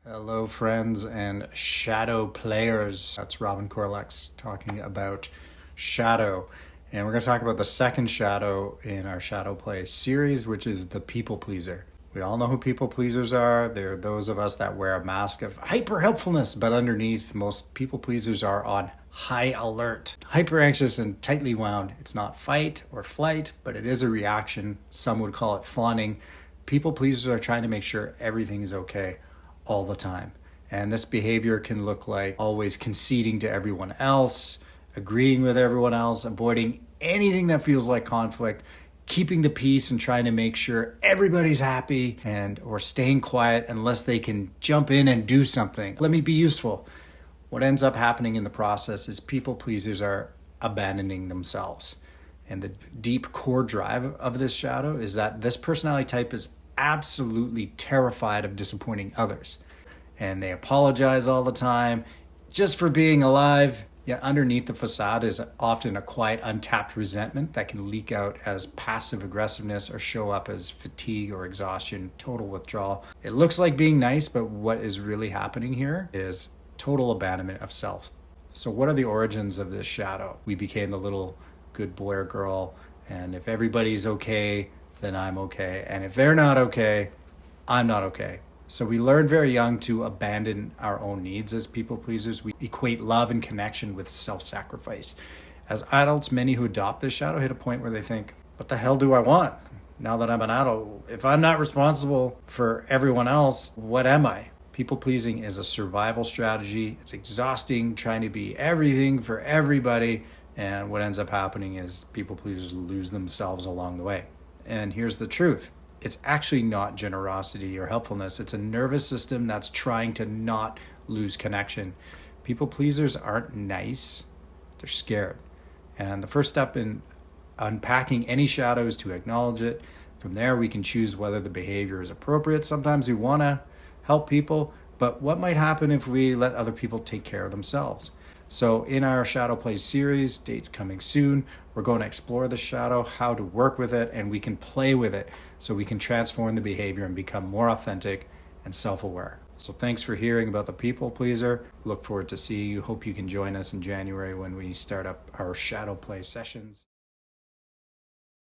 Hello, friends and shadow players. That's Robin Corlex talking about shadow. And we're going to talk about the second shadow in our shadow play series, which is the people pleaser. We all know who people pleasers are. They're those of us that wear a mask of hyper helpfulness, but underneath, most people pleasers are on high alert, hyper anxious and tightly wound. It's not fight or flight, but it is a reaction. Some would call it fawning. People pleasers are trying to make sure everything is okay all the time. And this behavior can look like always conceding to everyone else, agreeing with everyone else, avoiding anything that feels like conflict, keeping the peace and trying to make sure everybody's happy, and or staying quiet unless they can jump in and do something. Let me be useful. What ends up happening in the process is people pleasers are abandoning themselves. And the deep core drive of this shadow is that this personality type is absolutely terrified of disappointing others. And they apologize all the time just for being alive. Yet underneath the facade is often a quiet, untapped resentment that can leak out as passive aggressiveness or show up as fatigue or exhaustion, total withdrawal. It looks like being nice, but what is really happening here is total abandonment of self. So what are the origins of this shadow? We became the little good boy or girl, and if everybody's okay, then I'm okay. And if they're not okay, I'm not okay. So we learn very young to abandon our own needs as people pleasers. We equate love and connection with self-sacrifice. As adults, many who adopt this shadow hit a point where they think, what the hell do I want now that I'm an adult? If I'm not responsible for everyone else, what am I? People pleasing is a survival strategy. It's exhausting, trying to be everything for everybody. And what ends up happening is people pleasers lose themselves along the way. And here's the truth. It's actually not generosity or helpfulness. It's a nervous system that's trying to not lose connection. People pleasers aren't nice. They're scared. And the first step in unpacking any shadow is to acknowledge it. From there, we can choose whether the behavior is appropriate. Sometimes we want to help people, but what might happen if we let other people take care of themselves? So in our Shadow Play series, dates coming soon, we're going to explore the shadow, how to work with it, and we can play with it so we can transform the behavior and become more authentic and self-aware. So thanks for hearing about the people pleaser. Look forward to seeing you. Hope you can join us in January when we start up our Shadow Play sessions.